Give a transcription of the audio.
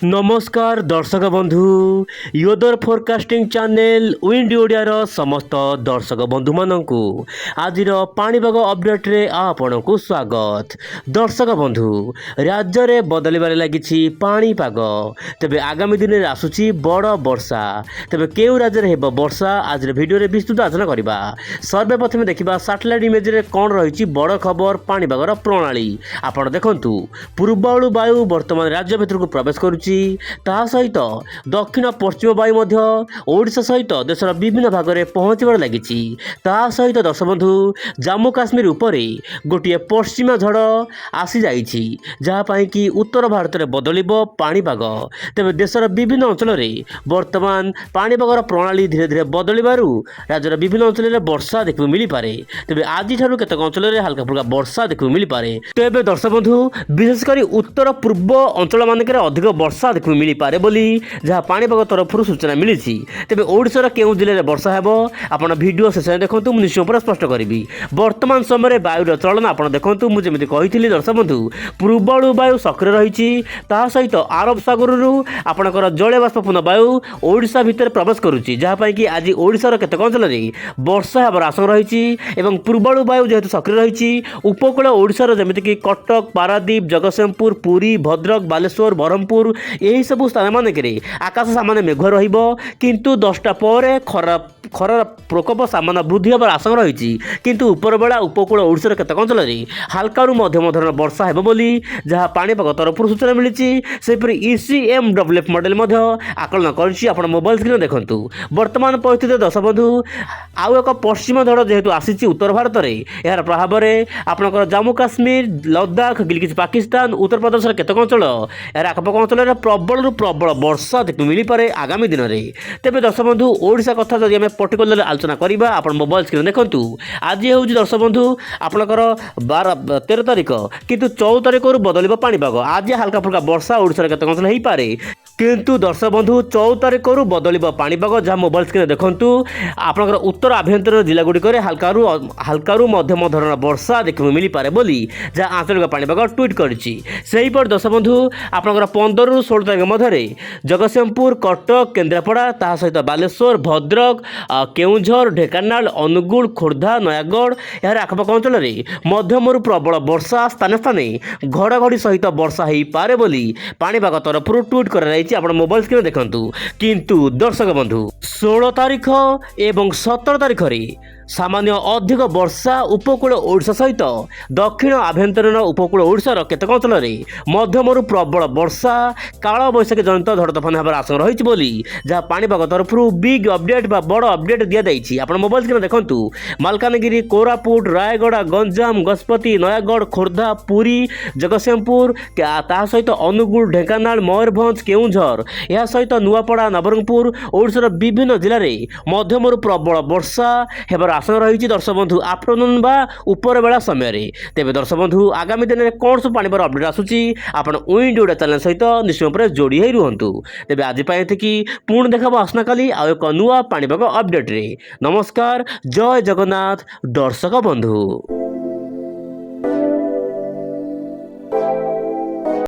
नमस्कार दर्शक बंधु योदर फोरकास्टिंग चैनल विंड ओडियार समस्त दर्शक बंधु मानू आज पाणीपाग अपडेट रे आपण को स्वागत। दर्शक बंधु राज्य में बदलबार लगी पाणीपाग तेबे आगामी दिन में आसूची बड़ वर्षा तेबे केउ राज्य में हेब वर्षा आज वीडियो रे विस्तृत आलोचना करबा। सर्वप्रथम देखिबा सैटेलाइट इमेज रे कोन रही बड़ खबर पाणीपागर प्रणाली। आपण देखंतु पूर्वाणु वायु वर्तमान राज्य भितर को प्रवेश करुची सहित दक्षिण पश्चिम वायु ओडिशा सहित देशर विभिन्न भाग में पहुँचबार लगी। सहित दर्शक बंधु जम्मू काश्मीर उपरे गोटे पश्चिमा झड़ आसी जाइछि जहाँपाई कि उत्तर भारत में बदलिब पाणीपाग। तेज देशर विभिन्न अंचल में वर्तमान पाणीपागर प्रणाली धीरे धीरे बदलिबारु राज्यर विभिन्न अंचल में वर्षा देखा मिल पारे। तेज आज केतक अंचल में हल्का फुल्का वर्षा देखा मिल पारे। तेज दर्शक बंधु विशेषकर उत्तर पूर्व अंचल मानक अधिक वर्षा देखा मिल पारे बोली जहाँ पाणीपाग तरफ सूचना मिली। तेज ओडिशार केउ जिले में वर्षा हेब आपण वीडियो शेष देखूँ मुझे निश्चय पर स्पष्ट करी। वर्तमान समय वायुर चलन आप देखूँ मुझे कही दर्शक बंधु पूर्वाणु वायु सक्रिय रही सहित आरब सागर आपणकर जलीय बाष्पूर्ण वायु ओडिशा भितर प्रवेश करुच्ची जहाँपाई कि आज ओडिशार केतक अंचल में वर्षा होबार आशंका रही। पूर्वाणु वायु जेहेतु सक्रिय रही उपकूल ओडिशार जमीक कटक पारादीप जगतसिंहपुर पुरी भद्रक बालेश्वर ब्रह्मपुर यही सब स्थान मानक आकाश सामान्य मेघ रु 10टा पर खरार प्रकोप सामान्य वृद्धि होबार आशंका रही किंतु उपरबेला उपकूल ओडिशार केतक अंचल में हल्का मध्यम धरण वर्षा हेब बोली जहाँ पाणीपाग तरफ सूचना मिली। सेपरी ECMWF मॉडल आकलन कर मोबाइल स्क्रीन देखु। वर्तमान परिस्थिति दर्शक बंधु आउ एक पश्चिम झड़ जेहेतु आसी उत्तर भारत में यार प्रभाव में आपंकर जम्मू काश्मीर लद्दाख गिलगित पाकिस्तान उत्तर प्रदेश केतक अंचल यार आखपाख अंचल प्रबल प्रबल वर्षा देखा मिल पारे आगामी दिन में। तेज दर्शक बंधु ओडिशा कथा जब आम पर्टिकुलर आलोचना करवा आप मोबाइल स्क्रीन देखु। आज हूँ दर्शक बंधु आपंकर 13 तारिख किंतु 14 तारिख बदल पाणीपाग आज हल्का फुल्का वर्षा ओडिशा केतक अंचल हो पारे किंतु दर्शक बंधु 14 तारिख बदल पाणीपाग जहाँ मोबाइल स्क्रीन देखु आपंकर उत्तर आभ्यंतर जिला गुड़िक हल्का मध्यम धरण वर्षा देखा मिल पारे बोली जहाँ आंचलिक पाणीपाग ट्वीट कर दर्शक बंधु आपंकर 15 ରୁ 16 तारिख मध्य जगतसिंहपुर कटक केन्द्रापड़ा ता सहित बालेश्वर भद्रक केउझर ढेंकानाल अनुगुल खोर्धा नयागढ़ यार आखपाख अंचल में मध्यम प्रबल वर्षा स्थान स्थाने घड़घड़ी सहित वर्षा हो पारे बोली पाणीपाग तरफ ट्वीट कर मोबाइल स्क्रीन देखु। किंतु दर्शक बंधु 16 तारिख एवं 17 तारिख सामान्य अधिक वर्षा उपकूल ओडिशा सहित दक्षिण आभ्यंतरीण उपकूल ओडिशार केतक अंचल में मध्यम प्रबल वर्षा काल बैशाखी जनित झड़ तोफान होबार आशंका रही बोली जहाँ पाणीपाग तरफ बिग अपडेट बा बड़ अपडेट दि जाइए। आप मोबाइल स्क्रीन देखु मालकानगिरी कोरापुट रायगड़ा गंजाम गजपति नयागढ़ खोर्धा पुरी जगतसिंहपुर ता सहित अनुगुल ढेंकानाल मयूरभंज केउझर यह सहित नुआपड़ा नवरंगपुर ओडिशार विभिन्न जिले में मध्यम प्रबल वर्षा हेबार आशंका रही दर्शक बंधु आफ्टरनून बा ऊपर बेला समय। तेज दर्शक बंधु आगामी दिन में कौन सब पाणीपाग अपडेट आसूची आपण विंड ओडिया चैनल सहित निश्चय पर जोड़ी ही रुहतु। तेज आज कि पुणी देखा आसना काली आउ एक नुआ पाणीपाग अपडेट रे। नमस्कार जय जगन्नाथ दर्शक बंधु।